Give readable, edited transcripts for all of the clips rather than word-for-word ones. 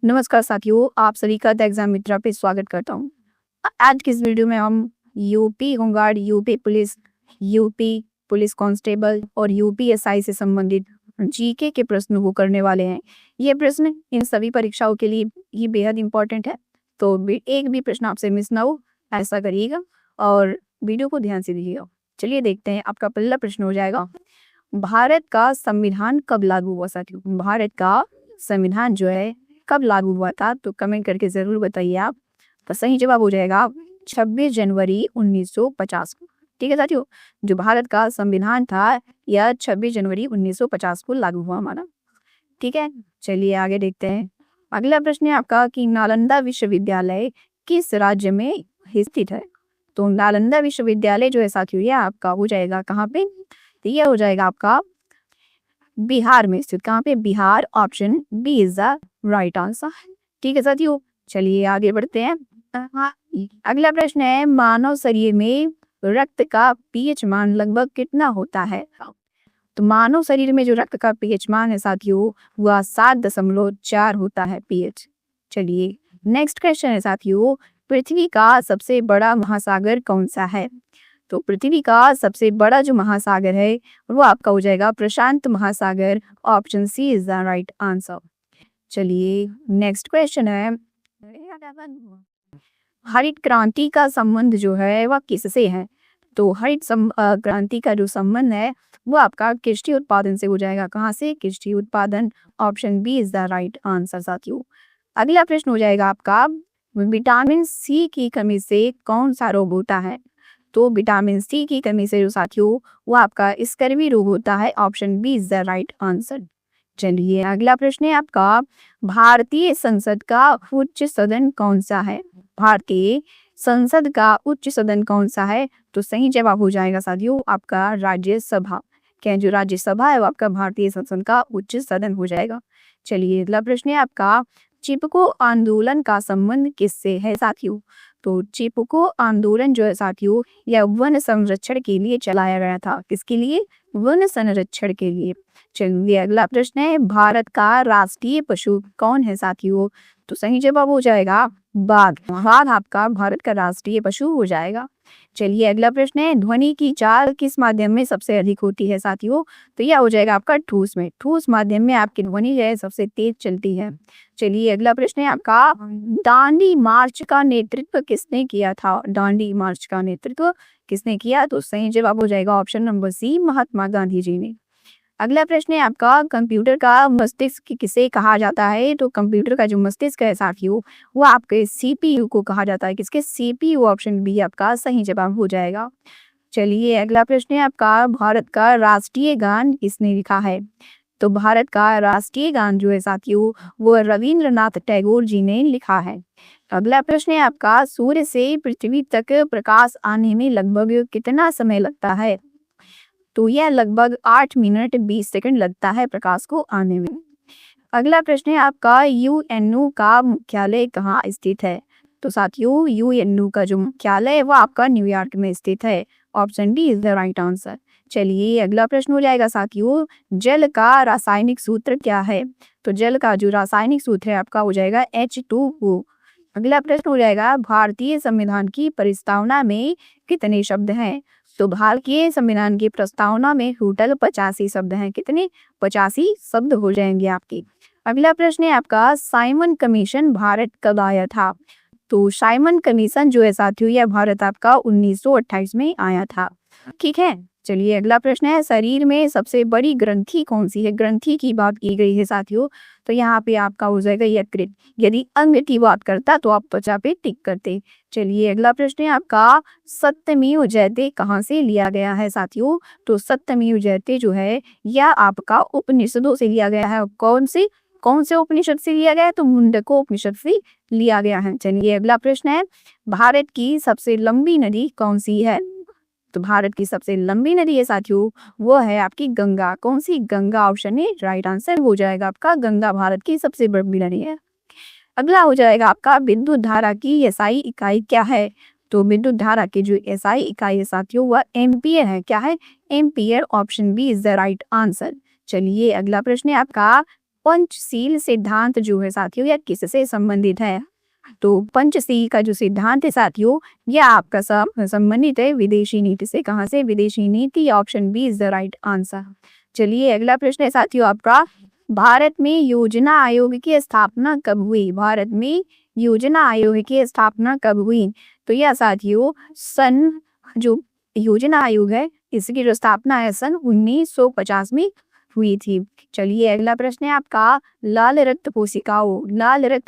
नमस्कार साथियों, आप सभी का द एग्जाम मित्रा पे स्वागत करता हूँ। आज की इस वीडियो में हम UP home guard, UP police constable और यूपीएसआई से संबंधित जीके के प्रश्न को करने वाले हैं। ये प्रश्न इन सभी परीक्षाओं के लिए ये बेहद इंपॉर्टेंट है, तो एक भी प्रश्न आपसे मिस ना हो ऐसा करिएगा और वीडियो को ध्यान से देखिएगा। चलिए देखते हैं, आपका पहला प्रश्न हो जाएगा, भारत का संविधान कब लागू हुआ साथियों? भारत का संविधान जो है कब लागू हुआ था? तो कमेंट करके जरूर बताइए आप। तो सही जवाब हो जाएगा 26 जनवरी 1950 को। ठीक है साथियों, जो भारत का संविधान था यह 26 जनवरी 1950 को लागू हुआ हमारा। ठीक है, चलिए आगे देखते हैं। अगला प्रश्न है आपका कि नालंदा विश्वविद्यालय किस राज्य में स्थित है? तो नालंदा विश्वविद्यालय जो है साथियों ये आपका हो जाएगा कहाँ पे? तो यह हो जाएगा आपका बिहार में स्थित। कहाँ पे? Bihar. Option B is the right answer. ठीक है साथियों, चलिए आगे बढ़ते हैं। अगला प्रश्न है, मानव शरीर में रक्त का पीएच मान लगभग कितना होता है? तो मानव शरीर में जो रक्त का पीएच मान है साथियों वह 7.4 होता है पीएच। चलिए नेक्स्ट क्वेश्चन है साथियों, पृथ्वी का सबसे बड़ा महासागर कौन सा है? तो पृथ्वी का सबसे बड़ा जो महासागर है वो आपका हो जाएगा प्रशांत महासागर। Option C is the right answer. चलिए नेक्स्ट क्वेश्चन है, हरित क्रांति का संबंध जो है वह किससे है? तो हरित क्रांति का जो संबंध है वो आपका कृषि उत्पादन से हो जाएगा। कहाँ से? कृषि उत्पादन। Option B is the right answer साथियों। अगला प्रश्न हो जाएगा आपका, विटामिन सी की कमी से कौन सा रोग होता है? तो विटामिन सी की कमी से जो साथियों वो आपका स्कर्वी रोग होता है। Option B is the right answer. चलिए अगला प्रश्न है आपका, भारतीय संसद का उच्च सदन कौन सा है? भारतीय संसद का उच्च सदन कौन सा है? तो सही जवाब हो जाएगा साथियों आपका राज्यसभा। क्या जो राज्यसभा है वो आपका भारतीय संसद का उच्च सदन हो जाएगा। चलिए अगला प्रश्न है आपका, चिपको आंदोलन का संबंध किससे है साथियों? तो चिपको आंदोलन जो है साथियों यह वन संरक्षण के लिए चलाया गया था। किसके लिए? वन संरक्षण के लिए। चलिए अगला प्रश्न है, भारत का राष्ट्रीय पशु कौन है साथियों? तो सही जवाब हो जाएगा बाघ। बाघ आपका भारत का राष्ट्रीय पशु हो जाएगा। चलिए अगला प्रश्न है, ध्वनि की चाल किस माध्यम में सबसे अधिक होती है साथियों? तो यह हो जाएगा आपका ठोस में। ठोस माध्यम में आपकी ध्वनि जो है सबसे तेज चलती है। चलिए अगला प्रश्न है आपका, दांडी मार्च का नेतृत्व किसने किया था? दांडी मार्च का नेतृत्व किसने किया? तो सही जवाब हो जाएगा option number C, Mahatma Gandhi ji ने। अगला प्रश्न है आपका, कंप्यूटर का मस्तिष्क किसे कहा जाता है? तो कंप्यूटर का जो मस्तिष्क है साथियों वो आपके सीपीयू को कहा जाता है। किसके? सीपीयू। ऑप्शन बी आपका सही जवाब हो जाएगा। चलिए अगला प्रश्न है आपका, भारत का राष्ट्रीय गान किसने लिखा है? तो भारत का राष्ट्रीय गान जो है साथियों वो रविंद्रनाथ टैगोर जी ने लिखा है। अगला प्रश्न है आपका, सूर्य से पृथ्वी तक प्रकाश आने में लगभग कितना समय लगता है? तो यह लगभग 8 मिनट 20 सेकंड लगता है प्रकाश को आने में। अगला प्रश्न है आपका, यूएनओ का मुख्यालय कहाँ स्थित है? तो साथियों यूएनओ का जो मुख्यालय है वो आपका न्यूयॉर्क में स्थित है। Option D is the right answer. चलिए अगला प्रश्न हो जाएगा साथियों, जल का रासायनिक सूत्र क्या है? तो जल का जो रासायनिक सूत्र है आपका हो जाएगा H2O। अगला प्रश्न हो जाएगा, भारतीय संविधान की प्रस्तावना में कितने शब्द हैं? तो भारतीय संविधान की प्रस्तावना में टोटल 85 शब्द हैं। कितने? 85 शब्द हो जाएंगे आपके। अगला प्रश्न है आपका, साइमन कमीशन भारत कब आया था? तो साइमन कमीशन जो है साथियों यह भारत आपका 1928 में आया था। ठीक है, चलिए अगला प्रश्न है, शरीर में सबसे बड़ी ग्रंथि कौन सी है? ग्रंथि की बात की गई है साथियों, तो यहाँ पे आपका हो जाएगा यकृत। यदि अंग की बात करता तो आप त्वचा पे टिक करते। चलिए अगला प्रश्न है आपका, सत्यमेव जयते कहाँ से लिया गया है साथियों? तो सत्यमेव जयते जो है यह आपका उपनिषदों से लिया गया है। कौन से उपनिषद से लिया गया है? तो मुंडको उपनिषद से लिया गया है। चलिए अगला प्रश्न है, भारत की सबसे लंबी नदी कौन सी है? तो भारत की सबसे लंबी नदी है साथियों वो है आपकी गंगा। कौन सी? Ganga. Option A right answer हो जाएगा आपका, गंगा भारत की सबसे बड़ी नदी है। अगला हो जाएगा आपका, विद्युत धारा की एसआई इकाई क्या है? तो विद्युत धारा की जो एसआई इकाई है साथियों वह एम्पियर है। क्या है? Ampere. Option B is the right answer. चलिए अगला प्रश्न है आपका, पंचशील सिद्धांत जो है साथियों यह किससे संबंधित है? तो पंचशील का जो सिद्धांत है साथियों यह आपका संबंधित है विदेशी नीति से। कहाँ से? विदेशी नीति। Option B is the right answer. चलिए अगला प्रश्न है साथियों आपका, भारत में योजना आयोग की स्थापना कब हुई? भारत में योजना आयोग की स्थापना कब हुई? तो यह साथियों सन जो योजना आयोग है इसकी जो स्थापना है सन 1950 में हुई थी। चलिए अगला प्रश्न है आपका, लाल रक्त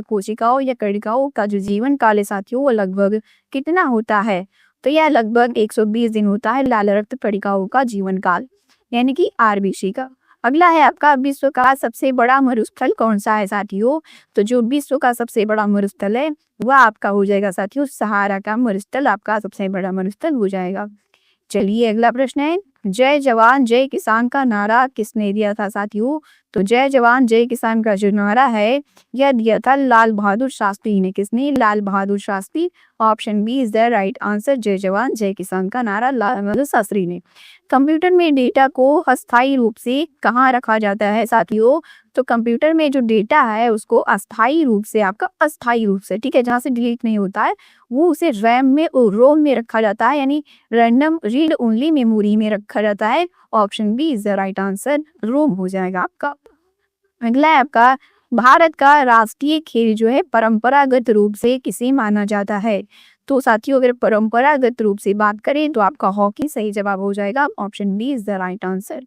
कोशिकाओं या कणिकाओं का जो जीवन काल है साथियों वो लगभग कितना होता है? तो यह लगभग 120 दिन होता है लाल रक्त कणिकाओं का जीवन काल, यानी कि आरबीसी का। अगला है आपका, विश्व का सबसे बड़ा मरुस्थल कौन सा है साथियों? तो जो विश्व का सबसे बड़ा मरुस्थल है वह आपका हो जाएगा साथियों सहारा का मरुस्थल आपका सबसे बड़ा मरुस्थल हो जाएगा। चलिए अगला प्रश्न है, जय जवान जय किसान का नारा किसने दिया था साथियों? तो जय जवान जय किसान का जो नारा है यह दिया था लाल बहादुर शास्त्री ने। किसने? Lal Bahadur Shastri. Option B is the right answer. जय जवान जय किसान का नारा लाल बहादुर शास्त्री ने। कंप्यूटर में डेटा को अस्थायी रूप से कहाँ रखा जाता है साथियों? तो कंप्यूटर में जो डेटा है उसको अस्थायी रूप से अस्थायी रूप से, ठीक है, जहाँ से डिलीट नहीं होता है वो उसे रैम में और रोम में रखा जाता है, यानी रैंडम रीड ओनली मेमोरी में रखा जाता है। Option B is the right answer. Rome हो जाएगा आपका। अगला है आपका, भारत का राष्ट्रीय खेल जो है परंपरागत रूप से किसे माना जाता है? तो साथियों अगर परंपरागत रूप से बात करें तो आपका हॉकी सही जवाब हो जाएगा। Option B is the right answer.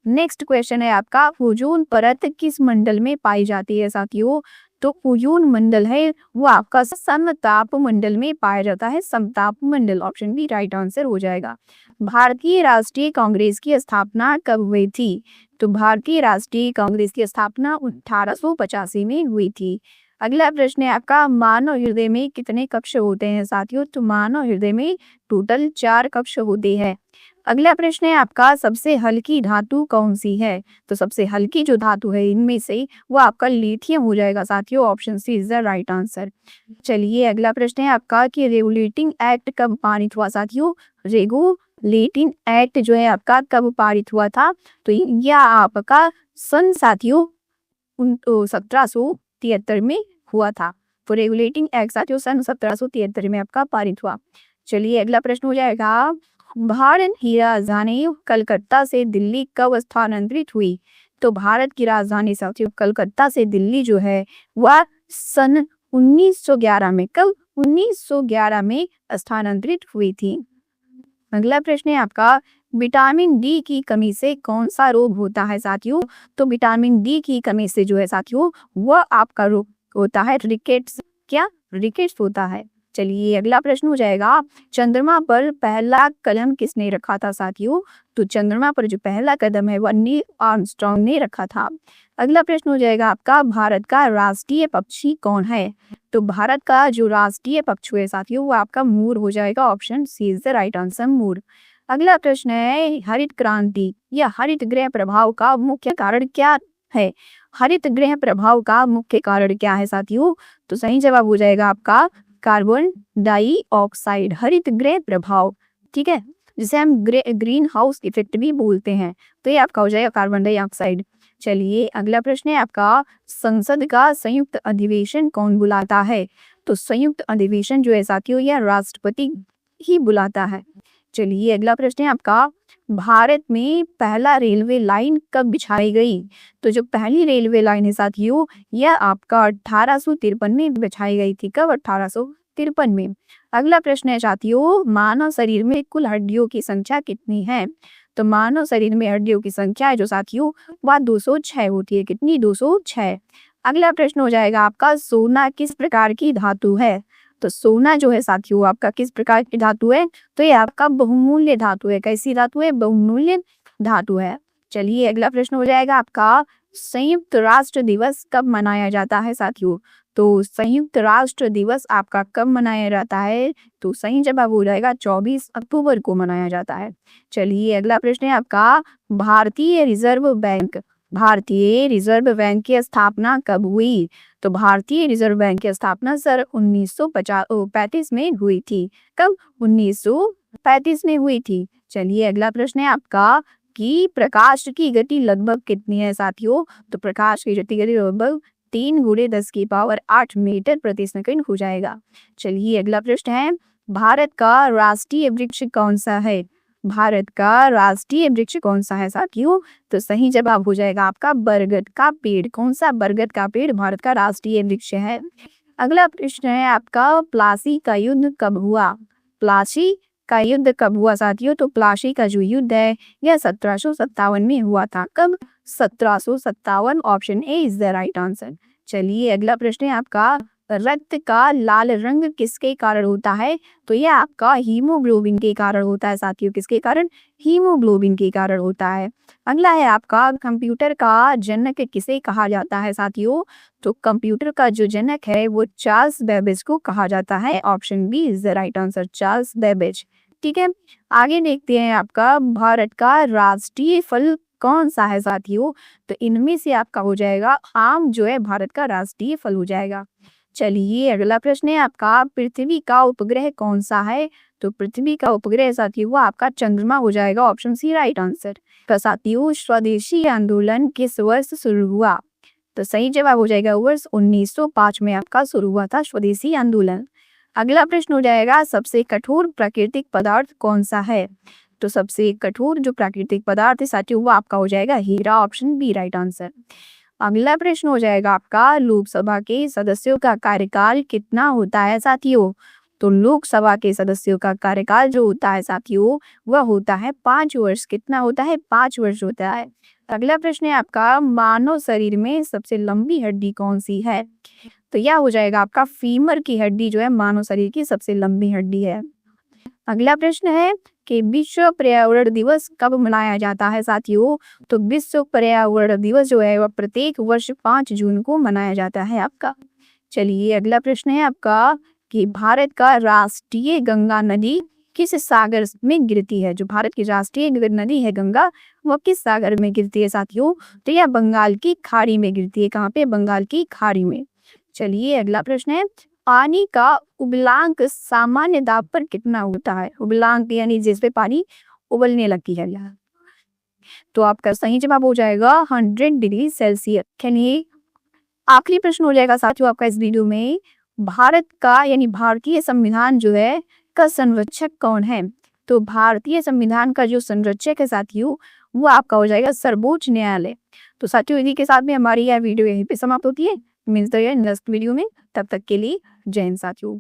Next question है आपका, ओजोन परत किस मंडल में पाई जाती है साथियों? तो ओजोन मंडल है वो आपका समताप मंडल में पाया जाता है, समताप मंडल। ऑप्शन बी राइट आंसर हो जाएगा। भारतीय राष्ट्रीय कांग्रेस की स्थापना कब हुई थी? तो भारतीय राष्ट्रीय कांग्रेस की स्थापना 1885 में हुई थी। अगला प्रश्न है आपका, मानव हृदय में कितने कक्ष होते हैं साथियों? तो मानव हृदय में टोटल 4 कक्ष होते हैं। अगला प्रश्न है आपका, सबसे हल्की धातु कौन सी है? तो सबसे हल्की जो धातु है इनमें से वो आपका लिथियम हो जाएगा साथियों। Option C is the right answer. चलिए अगला प्रश्न है आपका कि रेगुलेटिंग एक्ट कब पारित हुआ साथियों? रेगुलेटिंग एक्ट जो है आपका कब पारित हुआ था? तो यह आपका सन साथियों 1773 में हुआ था। तो रेगुलेटिंग एक्ट साथियों सन 1773 में आपका पारित हुआ। चलिए अगला प्रश्न हो जाएगा, भारत की राजधानी कलकत्ता से दिल्ली कब स्थानांतरित हुई? तो भारत की राजधानी साथियों कलकत्ता से दिल्ली जो है वह सन 1911 में, कब? 1911 में स्थानांतरित हुई थी। अगला प्रश्न है आपका, विटामिन डी की कमी से कौन सा रोग होता है साथियों? तो विटामिन डी की कमी से जो है साथियों वह आपका रोग होता है रिकेट्स। क्या? रिकेट्स होता है। चलिए अगला प्रश्न हो जाएगा, चंद्रमा पर पहला कदम किसने रखा था साथियों? तो चंद्रमा पर जो पहला कदम है वह नील आर्मस्ट्रांग ने रखा था। अगला प्रश्न हो जाएगा आपका, भारत का राष्ट्रीय पक्षी कौन है? तो भारत का जो राष्ट्रीय पक्षी है साथियों वो आपका मोर हो जाएगा। Option C is the right answer, मोर। अगला प्रश्न है, हरित क्रांति या हरित गृह प्रभाव का मुख्य कारण क्या है? हरित गृह प्रभाव का मुख्य कारण क्या है साथियों? तो सही जवाब हो जाएगा आपका कार्बन डाइऑक्साइड, हरित गृह प्रभाव, ठीक है, जिसे हम ग्रीन हाउस इफेक्ट भी बोलते हैं। तो ये आपका हो जाएगा कार्बन डाइऑक्साइड। चलिए अगला प्रश्न है आपका, संसद का संयुक्त अधिवेशन कौन बुलाता है? तो संयुक्त अधिवेशन जो है साथियों यह राष्ट्रपति ही बुलाता है। चलिए अगला प्रश्न है आपका, भारत में पहला रेलवे लाइन कब बिछाई गई? तो जो पहली रेलवे लाइन है साथियों यह आपका 1853 में बिछाई गई थी। कब? 1853 में। अगला प्रश्न है साथियों, मानव शरीर में कुल हड्डियों की संख्या कितनी है? तो मानव शरीर में हड्डियों की संख्या है जो साथियों वह 206 होती है। कितनी? 206। अगला प्रश्न हो जाएगा आपका, सोना किस प्रकार की धातु है? तो सोना जो है साथियों आपका किस प्रकार की धातु है? तो ये आपका बहुमूल्य धातु है। कैसी धातु है? बहुमूल्य धातु है। चलिए अगला प्रश्न हो जाएगा आपका, संयुक्त राष्ट्र दिवस कब मनाया जाता है साथियों? तो संयुक्त राष्ट्र दिवस आपका कब मनाया जाता है? तो सही जवाब हो जाएगा 24 अक्टूबर को मनाया जाता है। चलिए अगला प्रश्न है आपका, भारतीय रिजर्व बैंक की स्थापना कब हुई? तो भारतीय रिजर्व बैंक की स्थापना सर 1935 में हुई थी। कब? 1935 में हुई थी। चलिए अगला प्रश्न है आपका, कि प्रकाश की गति लगभग कितनी है साथियों? तो प्रकाश की गति लगभग 3 × 10⁸ मीटर प्रति सेकंड हो जाएगा। चलिए अगला प्रश्न है, भारत का राष्ट्रीय वृक्ष कौन सा है? भारत का राष्ट्रीय वृक्ष कौन सा है साथियों? तो सही जवाब हो जाएगा आपका बरगद का पेड़। कौन सा? बरगद का पेड़ भारत का राष्ट्रीय वृक्ष है। अगला प्रश्न है आपका, प्लासी का युद्ध कब हुआ? प्लासी का युद्ध कब हुआ साथियों? तो प्लासी का जो युद्ध है यह 1757 में हुआ था। कब? 1757। Option A is the right answer. चलिए अगला प्रश्न है आपका, रक्त का लाल रंग किसके कारण होता है? तो यह आपका हीमोग्लोबिन के कारण होता है साथियों। किसके कारण? हीमोग्लोबिन के कारण होता है। अगला है आपका, कंप्यूटर का जनक किसे कहा जाता है साथियों? तो कंप्यूटर का जो जनक है वो चार्ल्स बेबेज को कहा जाता है। Option B is the right answer, Charles Babbage. ठीक है, आगे देखते हैं आपका, भारत का राष्ट्रीय फल कौन सा है साथियों? तो इनमें से आपका हो जाएगा आम, जो है भारत का राष्ट्रीय फल हो जाएगा। चलिए अगला प्रश्न है आपका, पृथ्वी का उपग्रह कौन सा है? तो पृथ्वी का उपग्रह साथियों वो आपका चंद्रमा हो जाएगा। Option C right answer. तो साथियों, स्वदेशी आंदोलन किस वर्ष शुरू हुआ? तो सही जवाब हो जाएगा वर्ष 1905 में आपका शुरू हुआ था स्वदेशी आंदोलन। अगला प्रश्न हो जाएगा, सबसे कठोर प्राकृतिक पदार्थ कौन सा है? तो सबसे कठोर जो प्राकृतिक पदार्थ है साथियों वो आपका हो जाएगा हीरा। Option B right answer. अगला प्रश्न हो जाएगा आपका, लोकसभा के सदस्यों का कार्यकाल कितना होता है साथियों? तो लोकसभा के सदस्यों का कार्यकाल जो होता है साथियों वह होता है 5 वर्ष। कितना होता है? 5 वर्ष होता है। अगला प्रश्न है आपका, मानव शरीर में सबसे लंबी हड्डी कौन सी है? तो यह हो जाएगा आपका फीमर की हड्डी, जो है मानव शरीर की सबसे लंबी हड्डी है। अगला प्रश्न है कि विश्व पर्यावरण दिवस कब मनाया जाता है साथियों? तो विश्व पर्यावरण दिवस जो है वह प्रत्येक वर्ष 5 जून को मनाया जाता है आपका। चलिए अगला प्रश्न है आपका, कि भारत का राष्ट्रीय गंगा नदी किस सागर में गिरती है? जो भारत की राष्ट्रीय नदी है गंगा, वह किस सागर में गिरती है साथियों? तो यह बंगाल की खाड़ी में गिरती है। कहाँ पे? बंगाल की खाड़ी में। चलिए अगला प्रश्न है, पानी का उबलांक सामान्य दाब पर कितना होता है? उबलांक यानी जिस पे पानी उबलने लगती है। तो आपका सही जवाब हो जाएगा 100 डिग्री सेल्सियस। चलिए आखिरी प्रश्न हो जाएगा साथियों आपका इस वीडियो में, भारत का यानी भारतीय संविधान जो है का संरक्षक कौन है? तो भारतीय संविधान का जो संरक्षक है साथियों वो आपका हो जाएगा सर्वोच्च न्यायालय। तो साथियों इसी के साथ में हमारी यह वीडियो यहीं पे समाप्त होती है। मिलते हैं नेक्स्ट वीडियो में, तब तक के लिए जय हिंद साथियों।